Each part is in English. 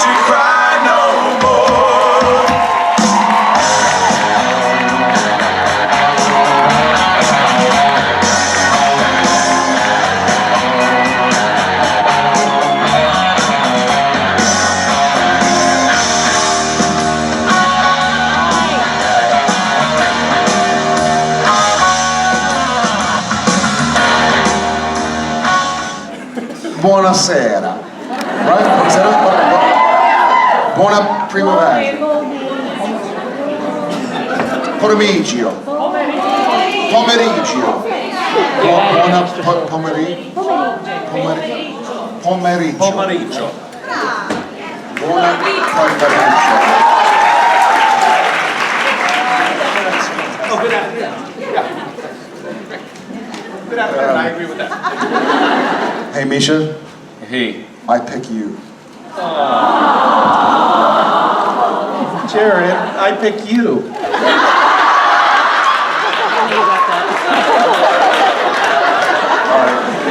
you cry no more. Buonasera. Right? Buonasera? Buona primavera. Pomeriggio. Pomeriggio. Buona pomeriggio. Pomeriggio. Pomeriggio. Buona pomeriggio. Oh, good idea. Yeah. Good idea. I agree with that. Hey, Misha. Hey. I pick you. Jared, I pick you.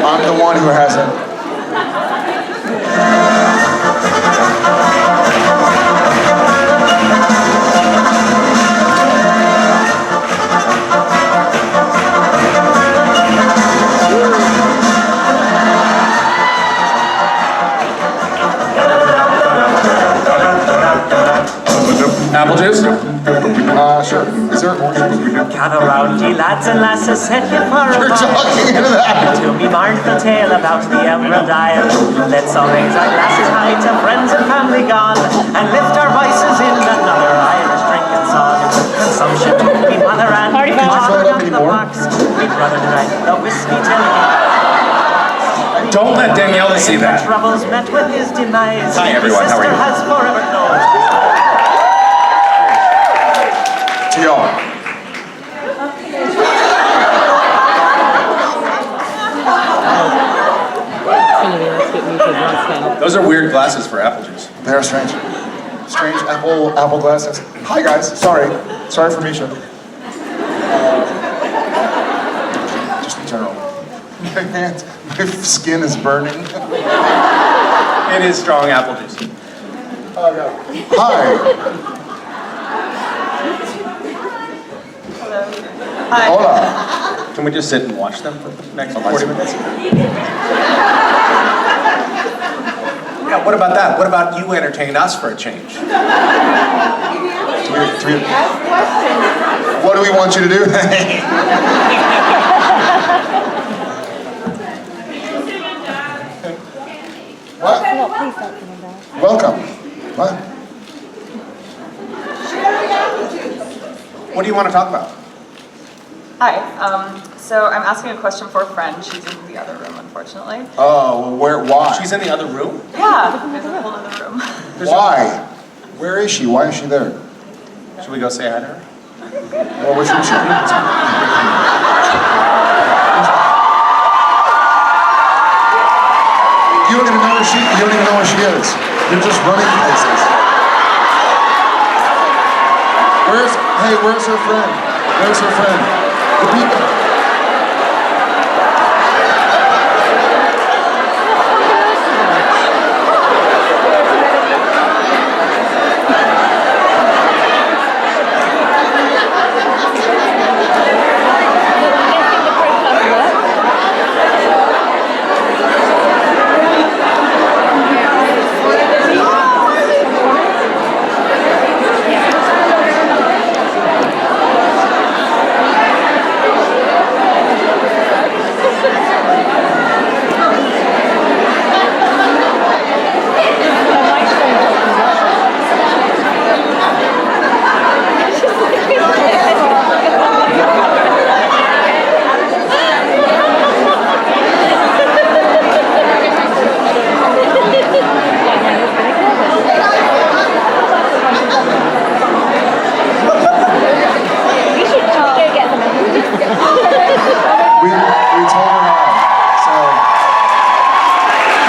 I'm the one who hasn't. Apple juice? Sure. Is there orange juice? Gather round, ye lads and lasses, set ye for a You're ride. talking into that. To me mournful tale about the Emerald Isle. Let's all raise our glasses high to friends and family gone, and lift our voices in another Irish drinking song. Consumption took me mother and father up got the anymore? box. Me brother drank the whiskey till he Don't let Danielle see that. troubles met with his demise. Hi, everyone. His How are sister you? has forever known. To y'all. Those are weird glasses for apple juice. They're strange. Strange apple glasses. Hi guys. Sorry for Misha. Just in general. My hands, my skin is burning. It is strong apple juice. Hi. Hola. Can we just sit and watch them for the next 40 minutes? Yeah, what about that? What about you entertain us for a change? What do we want you to do? What? Welcome. What? What do you want to talk about? Hi, so I'm asking a question for a friend. She's in the other room, unfortunately. Oh, well, why? She's in the other room? Yeah, there's a whole other room. Why? Where is she? Why is she there? Should we go say hi to her? Well, which room is she in? You don't even know where she is. You're just running places. Where's her friend? Where's her friend? The people.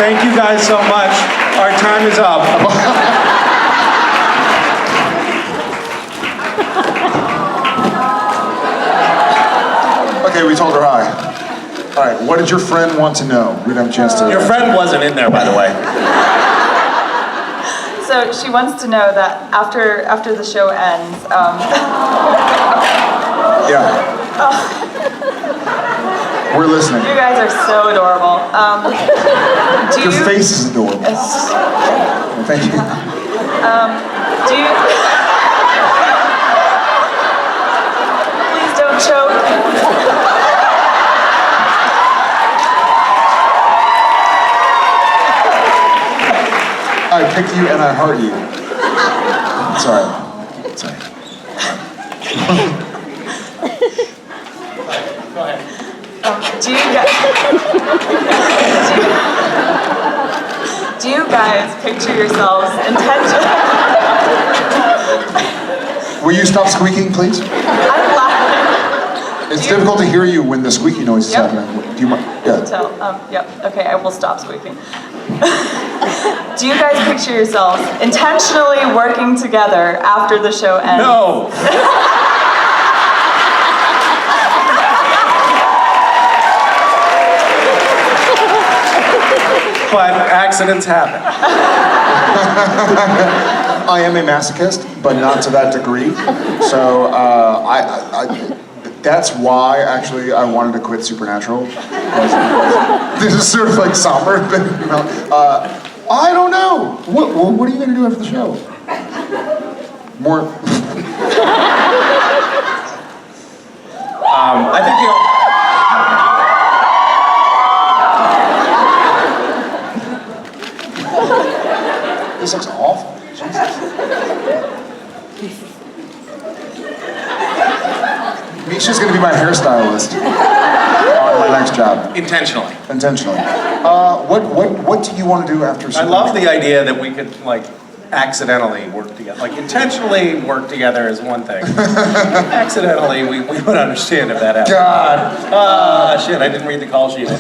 Thank you guys so much. Our time is up. Okay, we told her hi. All right, what did your friend want to know? We didn't have a chance to. Your friend wasn't in there, by the way. So she wants to know that after the show ends, Yeah. We're listening. you guys are so adorable. Do Your you, face is adorable. Thank you. do you, please don't choke. I picked you and I heart you. Sorry. Go ahead. Do you guys picture yourselves intentionally? Will you stop squeaking, please? I'm laughing. It's difficult to hear you when the squeaky noise is Yep. happening. Do you mind? Yeah. Tell. Yep. Okay, I will stop squeaking. Do you guys picture yourselves intentionally working together after the show ends? No. But accidents happen. I am a masochist, but not to that degree. So that's why actually I wanted to quit Supernatural. This is sort of like somber, but I don't know. What are you gonna do after the show? More. I think This looks awful. Jesus. Misha's gonna be my hairstylist on my next job. intentionally. Intentionally. What do you want to do after I Supernatural? love the idea that we could like accidentally work together. Like intentionally work together is one thing. Accidentally, we would understand if that happened. God. Shit, I didn't read the call sheet. I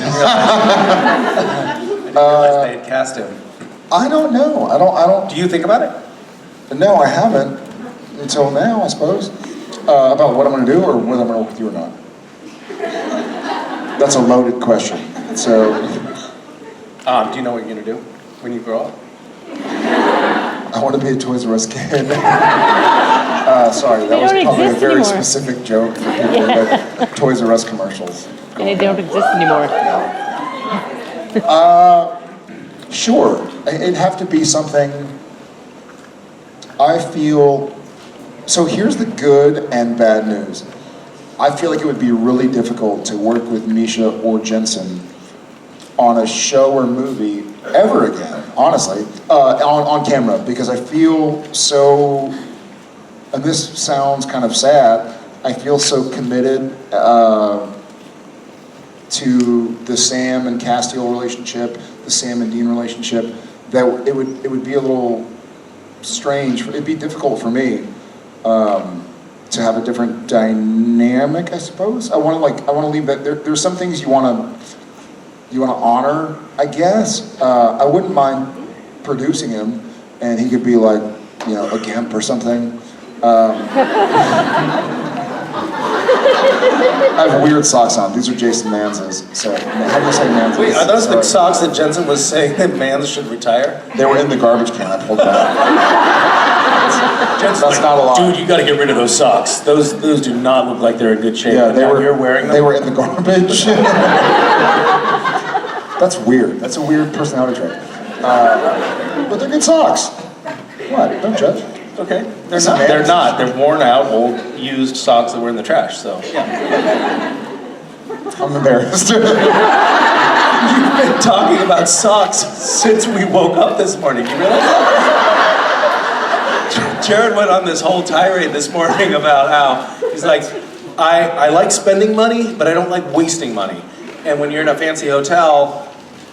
didn't realize they had cast him. I don't know. I don't. Do you think about it? No, I haven't until now, I suppose. About what I'm going to do or whether I'm going to work with you or not. That's a loaded question. So, Do you know what you're gonna do when you grow up? I want to be a Toys R Us kid. Sorry, that was don't probably a exist very anymore. specific joke for people, but Toys R Us commercials. And they don't exist anymore. Sure, it'd have to be something. I feel. So here's the good and bad news. I feel like it would be really difficult to work with Misha or Jensen on a show or movie ever again, honestly, on camera, because I feel so, and this sounds kind of sad, I feel so committed to the Sam and Castiel relationship, the Sam and Dean relationship, that it would be a little strange, it'd be difficult for me to have a different dynamic, I suppose. I want to leave that. There's some things you want to honor, I guess. I wouldn't mind producing him, and he could be like, a gimp or something. I have weird socks on. These are Jason Manz's. So how do you say Manz's? Wait, are those the Sorry. socks that Jensen was saying that Mans should retire? They were in the garbage can. I pulled them out. Jensen's That's not a lie. Dude, you gotta get rid of those socks. Those do not look like they're in good shape. Yeah, And they now were. You're wearing them? They were in the garbage. That's weird. That's a weird personality trait. But they're good socks. What? Don't judge. Okay. It's a Mans. They're not. They're worn out, old, used socks that were in the trash, so, yeah. I'm embarrassed. You've been talking about socks since we woke up this morning. You realize that? Jared went on this whole tirade this morning about how he's like, I like spending money, but I don't like wasting money. And when you're in a fancy hotel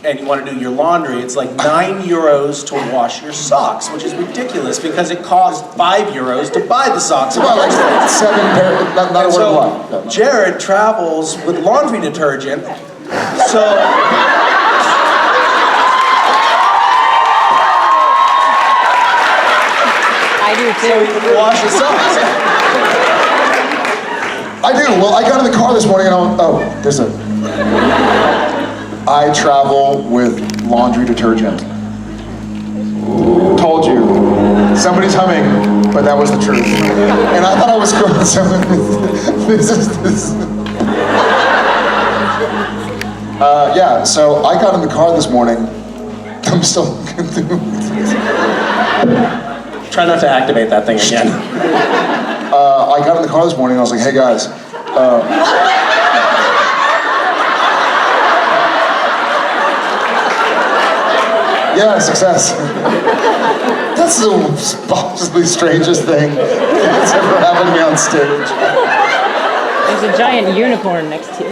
and you want to do your laundry, it's like €9 to wash your socks, which is ridiculous because it costs €5 to buy the socks. Well, like 7 pairs. Not a And word of so lie. No. Jared travels with laundry detergent, so I do he too. can wash his socks. I do. Well, I got in the car this morning and I travel with laundry detergent. Told you. Somebody's humming, but that was the truth. And I thought I was going this is this. Yeah, so I got in the car this morning. I'm still Try not to activate that thing again. I got in the car this morning, I was like, hey guys, yeah, success. That's the possibly strangest thing that's ever happened to me on stage. There's a giant unicorn next to you.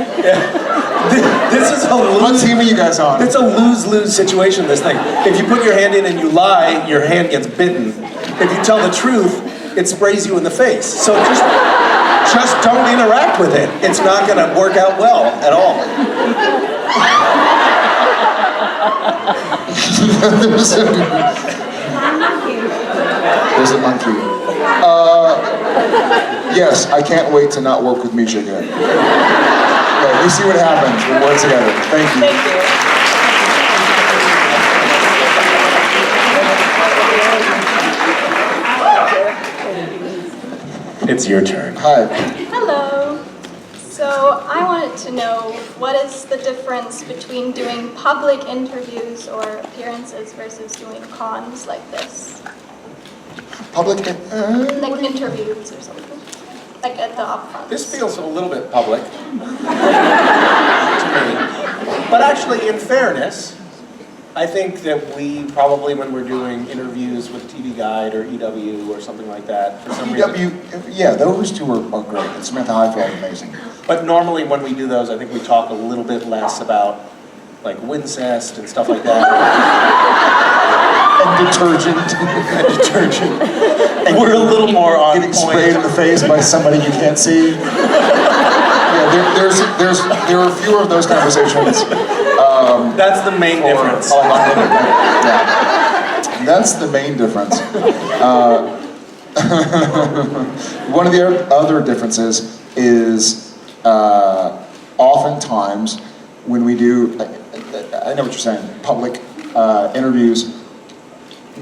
This is a What lose. team are you guys on? It's a lose-lose situation, this thing. If you put your hand in and you lie, your hand gets bitten. If you tell the truth, it sprays you in the face. So just don't interact with it. It's not gonna work out well at all. There's a monkey. Yes, I can't wait to not work with Misha again. Okay, you see what happens when we work together. Thank you. Thank you. It's your turn. Hi. Hello. So I wanted to know, what is the difference between doing public interviews or appearances versus doing cons like this? Public. Like interviews or something? Like at the upfront? This feels a little bit public to me. But actually, in fairness, I think that we probably, when we're doing interviews with TV Guide or EW or something like that, for some reason. Yeah, those two are great. And Samantha Highfield is amazing. But normally when we do those, I think we talk a little bit less about like Wincest and stuff like that. And detergent. And detergent. And we're a little more on Getting point. sprayed in the face by somebody you can't see. Yeah, there are fewer of those conversations. That's the main difference. Yeah. That's the main difference. One of the other differences is oftentimes when we do, I know what you're saying, public interviews,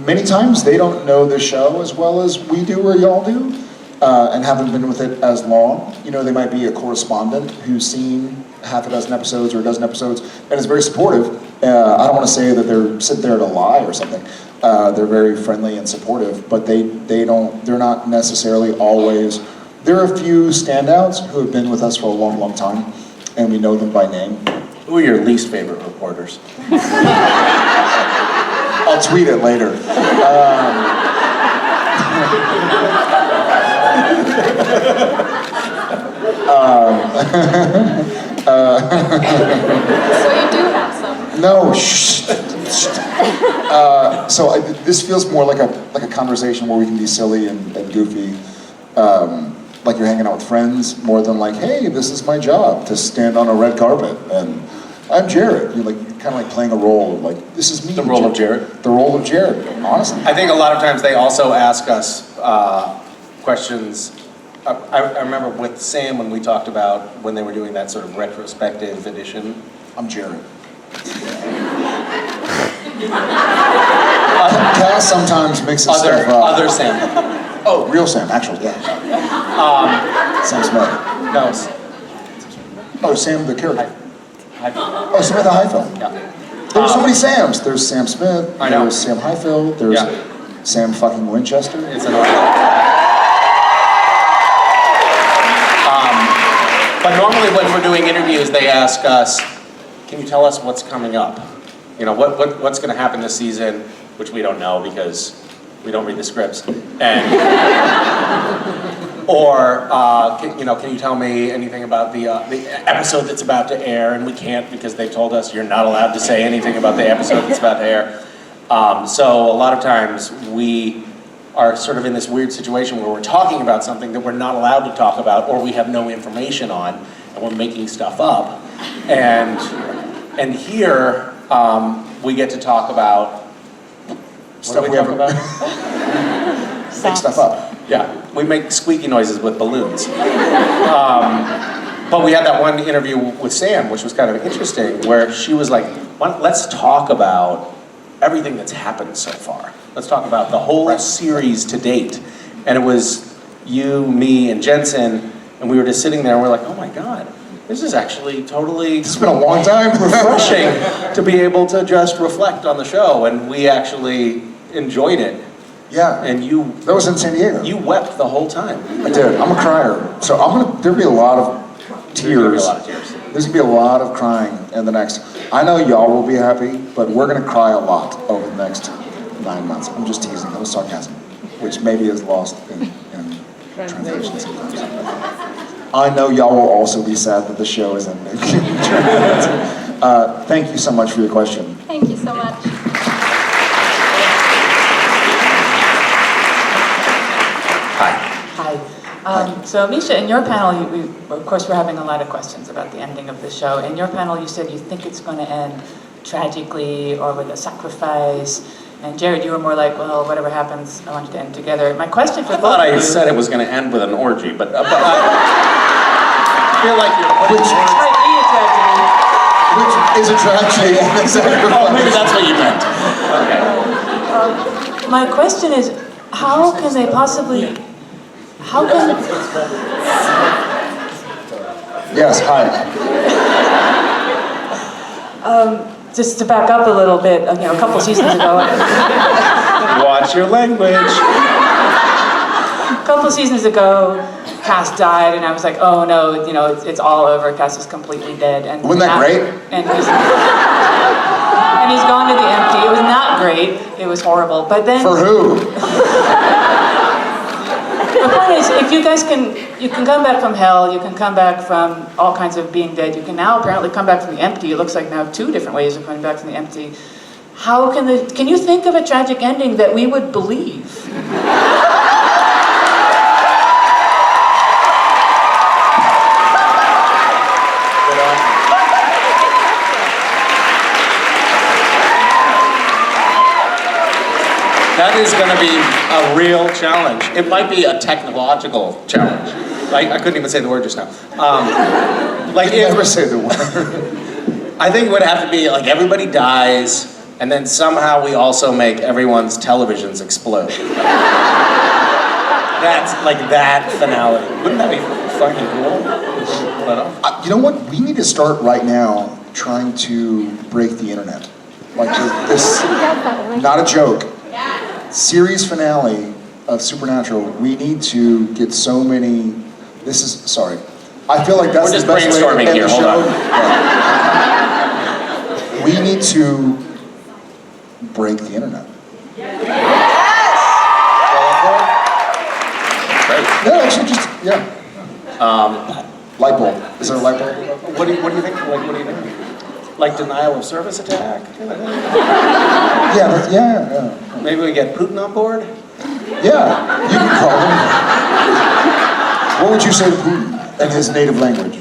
many times they don't know the show as well as we do or y'all do, and haven't been with it as long. You know, they might be a correspondent who's seen half a dozen episodes or a dozen episodes and is very supportive. I don't want to say that they're sitting there to lie or something. They're very friendly and supportive, but they're not necessarily always. There are a few standouts who have been with us for a long, long time, and we know them by name. Who are your least favorite reporters? I'll tweet it later. So you do have some. No, shh. This feels more like a conversation where we can be silly and goofy, like you're hanging out with friends, more than like, hey, this is my job to stand on a red carpet, and I'm Jared. You're kind of like playing a role of like, this is me. The role of Jared? The role of Jared, honestly. I think a lot of times they also ask us questions. I remember with Sam when we talked about when they were doing that sort of retrospective edition. I'm Jared. Cass sometimes mixes stuff up. Other Sam. Oh, real Sam, actual, yeah. Sam Smith. No. Oh, Sam the character. I- Oh, Samantha Highfield. yeah. There's so many Sams. There's Sam Smith. I know. There's Sam Highfield. There's Yeah. Sam fucking Winchester. It's an But normally when we're doing interviews, they ask us, can you tell us what's coming up? You know, what's going to happen this season, which we don't know because we don't read the scripts. And, or, can you tell me anything about the episode that's about to air? And we can't because they told us you're not allowed to say anything about the episode that's about to air. So a lot of times we are sort of in this weird situation where we're talking about something that we're not allowed to talk about or we have no information on and we're making stuff up. And here we get to talk about Stuff we talk haven't- about? Make stuff up. Yeah, we make squeaky noises with balloons. But we had that one interview with Sam, which was kind of interesting, where she was like, let's talk about everything that's happened so far. Let's talk about the whole series to date. And it was you, me, and Jensen, and we were just sitting there and we're like, oh my God, this is actually totally It's been a long time. refreshing to be able to just reflect on the show, and we actually enjoyed it. Yeah. And you That was in San Diego. you wept the whole time. I did. I'm a crier. So there'll be a lot of There's gonna be tears. a lot of tears. There's gonna be a lot of crying in the next. I know y'all will be happy, but we're gonna cry a lot over the next 9 months. I'm just teasing. That was sarcasm, which maybe is lost in translation sometimes. I know y'all will also be sad that the show is ending. Thank you so much for your question. Thank you so much. Hi. So Misha, in your panel, of course, we're having a lot of questions about the ending of the show. In your panel, you said you think it's going to end tragically or with a sacrifice. And Jared, you were more like, well, whatever happens, I want it to end together. My question for I both thought of you... I said it was going to end with an orgy, but I feel like you're putting Might be a tragedy. Which is a tragedy and a sacrifice. Oh, maybe that's what you meant. Okay. My question is, how can they possibly... How can... Yes, hi. Just to back up a little bit, a couple seasons ago... Watch your language. A couple seasons ago, Cass died, and I was like, oh no, it's all over. Cass is completely dead. And Wasn't that great? And he's gone to the empty. It was not great. It was horrible. But then For who? the point is, if you guys you can come back from hell. You can come back from all kinds of being dead. You can now apparently come back from the empty. It looks like now 2 different ways of coming back from the empty. How can you think of a tragic ending that we would believe? That is going to be a real challenge. It might be a technological challenge. Like, I couldn't even say the word just now. Never say the word. I think it would have to be like everybody dies, and then somehow we also make everyone's televisions explode. That's like that finality. Wouldn't that be fucking cool? You know what? We need to start right now trying to break the internet. Like this, not a joke. Series finale of Supernatural. We need to get so many. Sorry. I feel like that's We're just the best way to brainstorming end here. the Hold show. on. Yeah. We need to break the internet. Great. No, actually, light bulb. Is there a light bulb? What do you think? Like, what do you think? Like denial of service attack? Yeah. Maybe we get Putin on board? Yeah, you can call him. What would you say to Putin in his native language?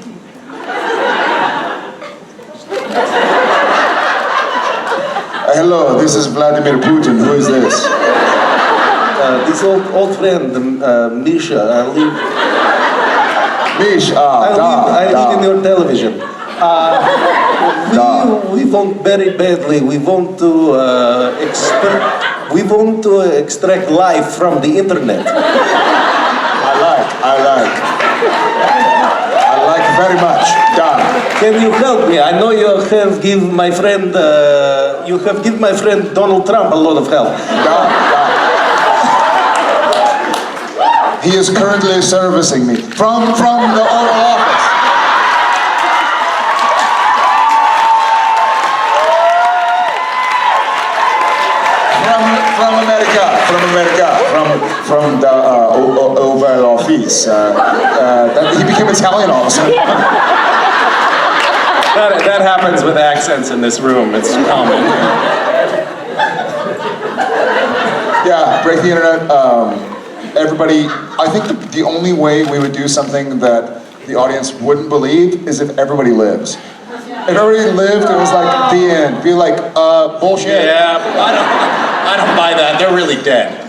Hello, this is Vladimir Putin. Who is this? This old friend, Misha. Misha. I live in your television. We want very badly. We want to extract life from the internet. I like very much. Da. Can you help me? I know you have given my friend Donald Trump a lot of help. Da. He is currently servicing me from the Oval Office. From the Oval Office. He became Italian all of a sudden. That happens with accents in this room. It's common. Yeah, break the internet. Everybody, I think the only way we would do something that the audience wouldn't believe is if everybody lives. If everybody lived, it was like the end. Be like, bullshit. Yeah, I don't buy that. They're really dead.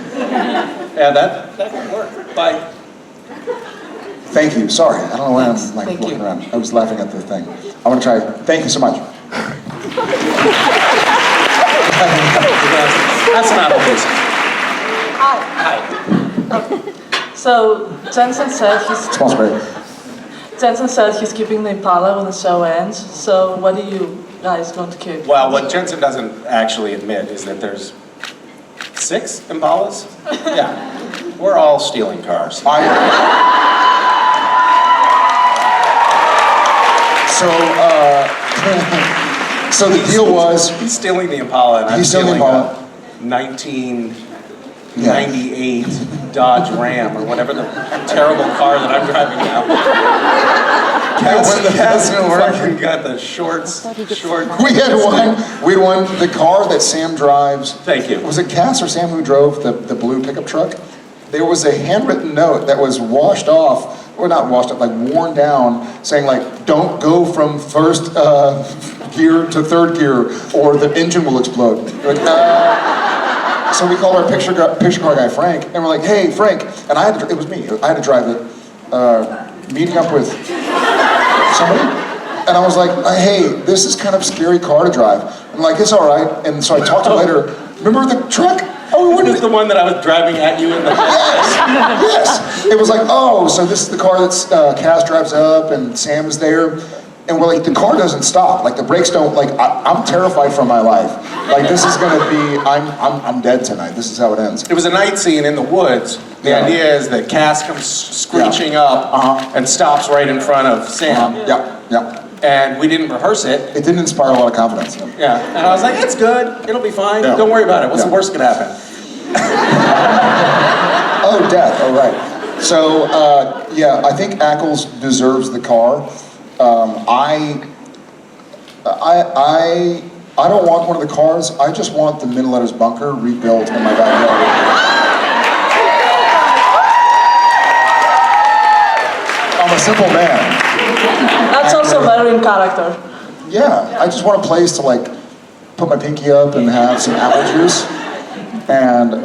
Yeah, that could work. Bye. Thank you. Sorry, I don't know why I'm like Thank looking you. around. I was laughing at the thing. I want to try. Thank you so much. That's not always. Hi. Hi. So Jensen said he's keeping the Impala when the show ends. So what are you guys going to keep? Well, what Jensen doesn't actually admit is that there's 6 Impalas. Yeah, we're all stealing cars. So the deal was, He's stealing the Impala, and I'm He's stealing stealing the a 1998 Dodge Ram, or whatever the terrible car that I'm driving now. Cass fucking got the short. we had won the car that Sam drives. Thank you. Was it Cass or Sam who drove the blue pickup truck? There was a handwritten note that was washed off, or not washed off, like worn down, saying like, don't go from first gear to third gear, or the engine will explode. Like, so we called our picture car guy Frank, and we're like, hey Frank, and it was me. I had to drive it, meeting up with somebody, and I was like, hey, this is kind of a scary car to drive. I'm like, it's all right. And so I talked to him later. Remember the truck? Oh, This is the one that I was driving at you in the Yes. It was like, oh, so this is the car that's Cass drives up, and Sam is there. And we're like, the car doesn't stop. Like the brakes don't. Like I'm terrified for my life. Like this is gonna be. I'm dead tonight. This is how it ends. It was a night scene in the woods. The idea is that Cass comes screeching up and stops right in front of Sam. Yeah. And we didn't rehearse it. It didn't inspire a lot of confidence. Yeah. And I was like, it's good. It'll be fine. Yeah. Don't worry about it. What's Yeah. the worst that could happen? Oh, death. Oh, right. So yeah, I think Ackles deserves the car. I don't want one of the cars. I just want the Minletter's bunker rebuilt in my backyard. I'm a simple man. That's also better in character. Yeah, I just want a place to like put my pinky up and have some apple juice, and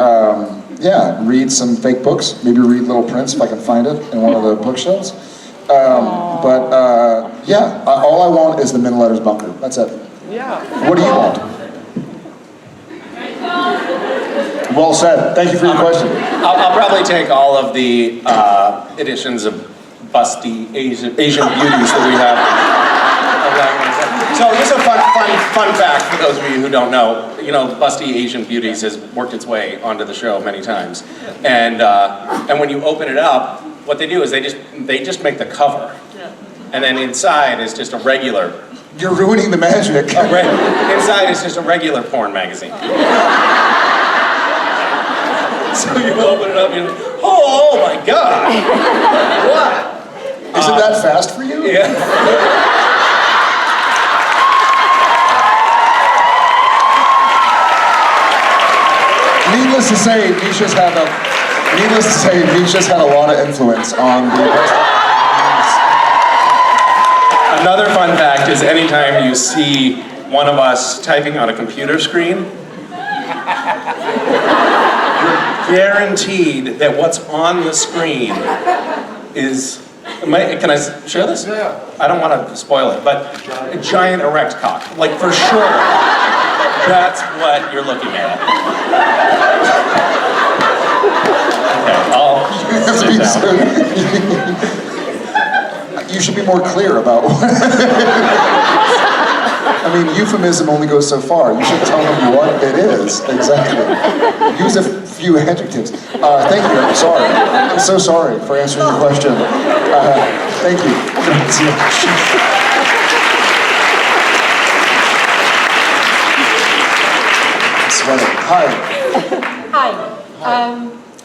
yeah, read some fake books. Maybe read Little Prince if I can find it in one of the bookshelves. Yeah, all I want is the Minletter's bunker. That's it. Yeah. What do you want? Well said. Thank you for your question. I'll probably take all of the editions of busty Asian beauties that we have. So just a fun fact for those of you who don't know. You know, Busty Asian Beauties has worked its way onto the show many times, and when you open it up, what they do is they just make the cover, and then inside is just a regular. You're ruining the magic. Inside is just a regular porn magazine. So you open it up and you're like, oh my god! What? Isn't that fast for you? Yeah. Needless to say, Misha's had a lot of influence on the. Another fun fact is anytime you see one of us typing on a computer screen, you're guaranteed that what's on the screen is. Can I share this? Yeah. I don't want to spoil it, but a giant erect cock. Like for sure, that's what you're looking at. Okay, I'll sit down. You should be more clear about what. I mean, euphemism only goes so far. You should tell them what it is, exactly. Use a few adjectives. Thank you, I'm sorry. I'm so sorry for answering your question. Thank you. Sweating. Hi. Hi.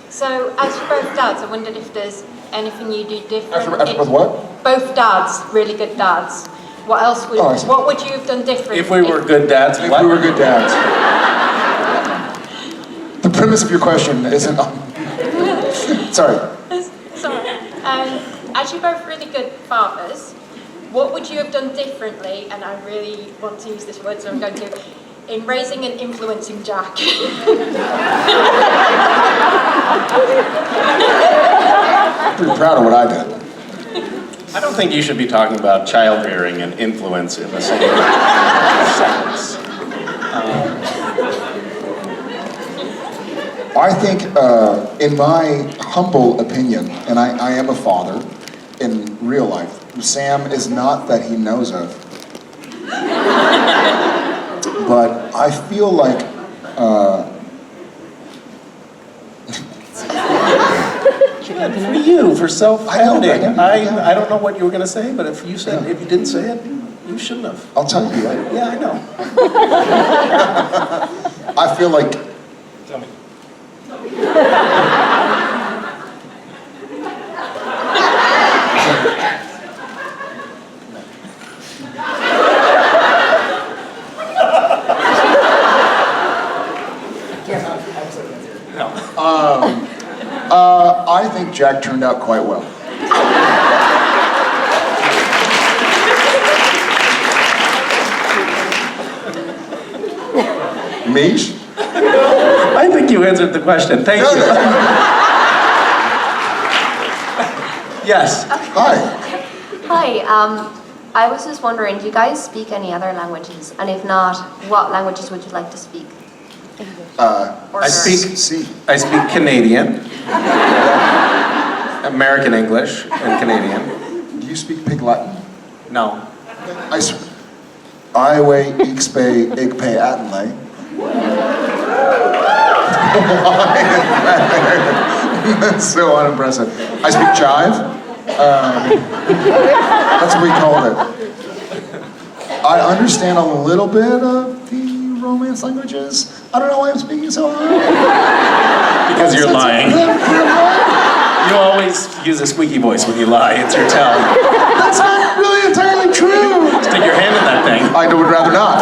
So, as you're both dads, I wondered if there's anything you do different. After both what? Both dads, really good dads. What else would? Oh, I see. What would you have done different? If we were good dads, If we were good dads. The premise of your question isn't. Sorry. Sorry. As you're both really good fathers, what would you have done differently? And I really want to use this word, so I'm going to. In raising and influencing Jack. Pretty proud of what I did. I don't think you should be talking about child rearing and influence in the same sentence. I think, in my humble opinion, and I am a father in real life, Sam is not that he knows of. But I feel like, For you, for self-founding. I know. I don't know what you were gonna say, but if you said, if you didn't say it, you shouldn't have. I'll tell you later. Yeah, I know. I feel like Tell me. I think Jack turned out quite well. Mish? I think you answered the question. Thank you. Yes. Hi. Hi, I was just wondering, do you guys speak any other languages? And if not, what languages would you like to speak? I speak See. I speak Canadian, American English, and Canadian. Do you speak Pig Latin? No. I weigh Ixpe Igpe Atenley. That's so unimpressive. I speak jive. That's what we called it. I understand a little bit of the Romance languages. I don't know why I'm speaking so hard. Because you're lying. You always use a squeaky voice when you lie. It's your tell. That's not really entirely true. Stick your hand in that thing. I would rather not.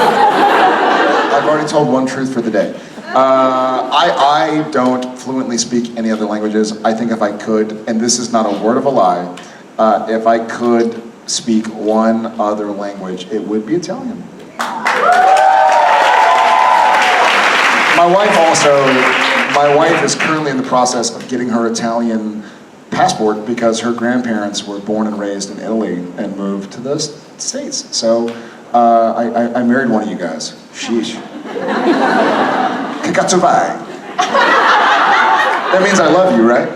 I've already told one truth for the day. I don't fluently speak any other languages. I think if I could, and this is not a word of a lie, if I could speak one other language, it would be Italian. My wife is currently in the process of getting her Italian passport because her grandparents were born and raised in Italy and moved to the States. So I married one of you guys. Sheesh. Che cazzo vai? That means I love you, right?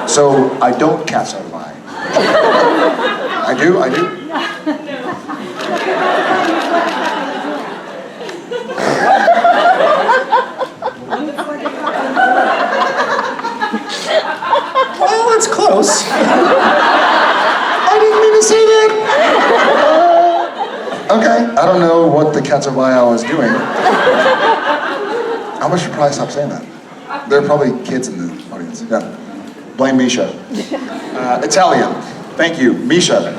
So I don't cazzo vai. I do. Well, it's close. I didn't mean to say that. Okay, I don't know what the Cazzavaya was doing. I should probably stop saying that. There are probably kids in the audience. Yeah. Blame Misha. Italian. Thank you, Misha.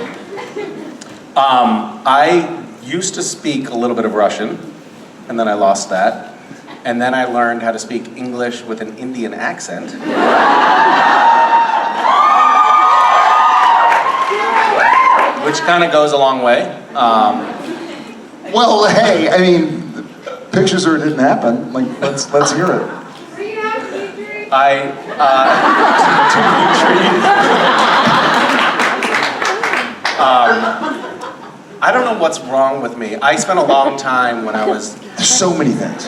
I used to speak a little bit of Russian, and then I lost that. And then I learned how to speak English with an Indian accent. Which kind of goes a long way. Well, hey, I mean, pictures or it didn't happen. Like, let's hear it. I don't know what's wrong with me. I spent a long time when I was... There's so many things.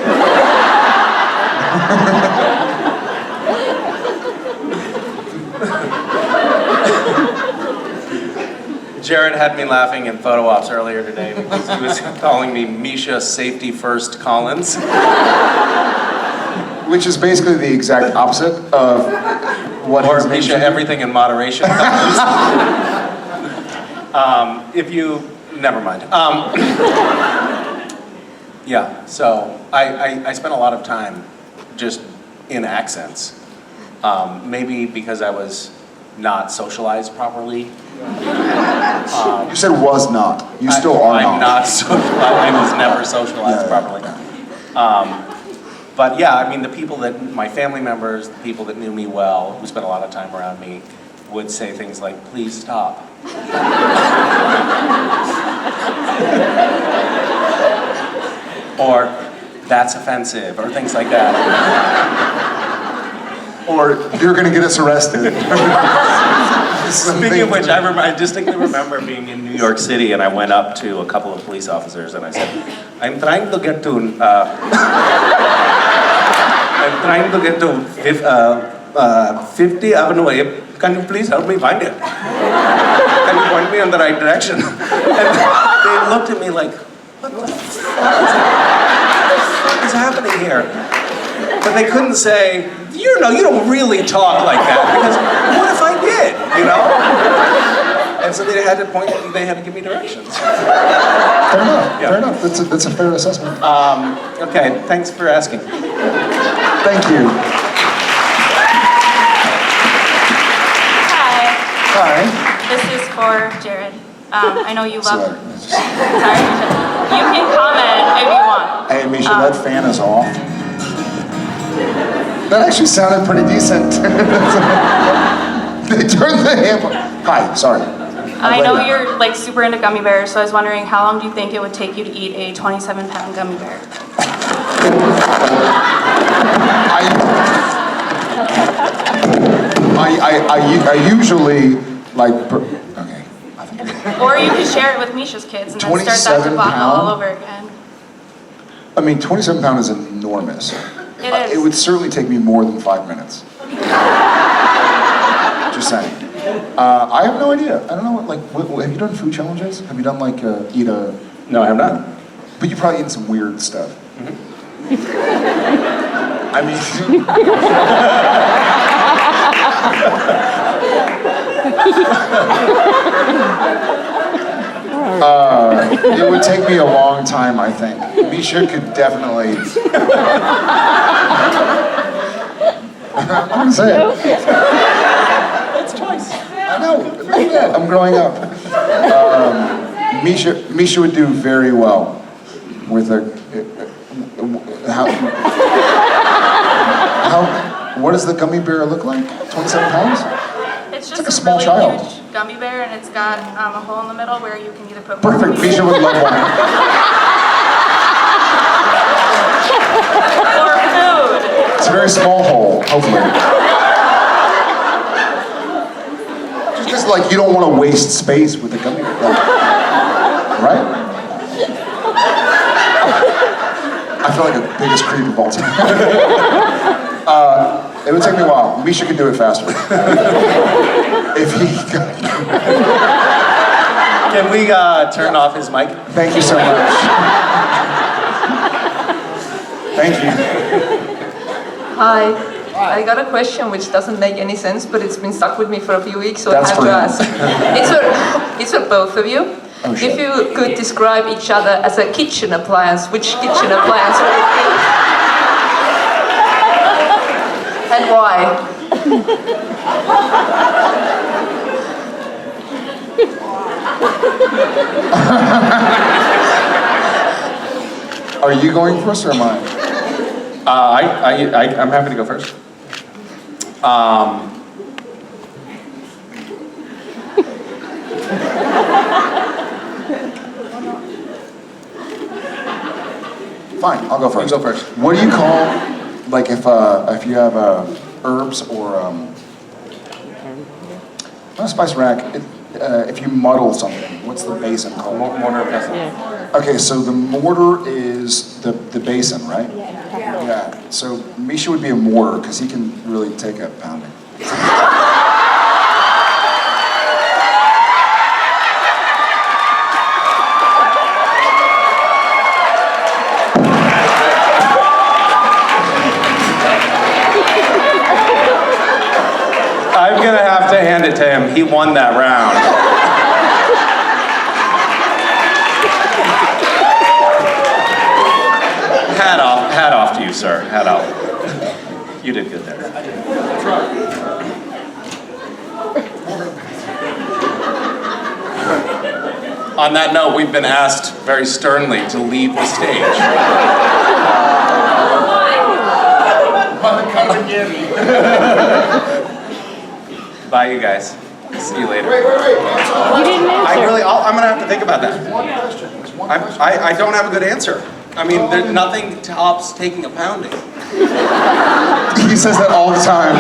Jared had me laughing in photo ops earlier today because he was calling me Misha Safety First Collins. Which is basically the exact opposite of what Or his name Misha should be. Everything in Moderation Collins. If you... Never mind. Yeah, so I spent a lot of time just in accents. Maybe because I was not socialized properly. You said was not. You still are I'm not. I was never socialized properly. But yeah, I mean, the people that, my family members, the people that knew me well, who spent a lot of time around me, would say things like, please stop. Or, that's offensive, or things like that. Or you're gonna get us arrested. Speaking of which, I distinctly remember being in New York City, and I went up to a couple of police officers, and I said, I'm trying to get to 50th Avenue A. Can you please help me find it? Can you point me in the right direction? And they looked at me like, what the fuck is happening here? But they couldn't say, you don't really talk like that, because what if I did, And so they had to give me directions. Fair enough, fair enough. That's a fair assessment. Okay, thanks for asking. Thank you. Hi, Hi. this is for Jared. I know you love. Sorry. Sorry. You can comment if you want. Hey, Misha, that fan is off. That actually sounded pretty decent. They turned the hammer. Hi, sorry. I know you're like super into gummy bears, so I was wondering how long do you think it would take you to eat a 27-pound gummy bear? I usually like. Okay. Or you could share it with Misha's kids and then start that 27 debacle pound? all over again. I mean, 27 pounds is enormous. It is. It would certainly take me more than 5 minutes. Just saying. I have no idea. I don't know what, have you done food challenges? Have you done eat a... No, I have not. But you've probably eaten some weird stuff. I mean... it would take me a long time, I think. Misha could definitely... I'm gonna say it. It's choice. I know. I'm growing up. Misha would do very well with what does the gummy bear look like? 27 pounds? It's just like a small really child. huge gummy bear, and it's got a hole in the middle where you can either put. Perfect. Misha would love one. Or food. It's a very small hole, hopefully. Just because, you don't want to waste space with the gummy bear. Right? I feel like the biggest creep of all time. It would take me a while. Misha could do it faster. If he... Can we turn off his mic? Thank you so much. Thank you. Hi. I got a question which doesn't make any sense, but it's been stuck with me for a few weeks, so That's I have for to you. ask. It's for both of you. Oh, shit. If you could describe each other as a kitchen appliance, which kitchen appliance would it be? And why? Are you going first or am I? I'm happy to go first. Fine, I'll go first. You go first. What do you call, if you have herbs or not a spice rack, if you muddle something, what's the basin called? Mortar and pestle. Yeah. Okay, so the mortar is the basin, right? Yeah. So Misha would be a mortar because he can really take a pounding. I'm gonna have to hand it to him. He won that round. Hat off to you, sir. Hat off. You did good there. On that note, we've been asked very sternly to leave the stage. Bye, you guys. See you later. Wait. You didn't answer. I'm gonna have to think about that. One question. There's one question. I don't have a good answer. I mean, there's nothing tops taking a pounding. He says that all the time.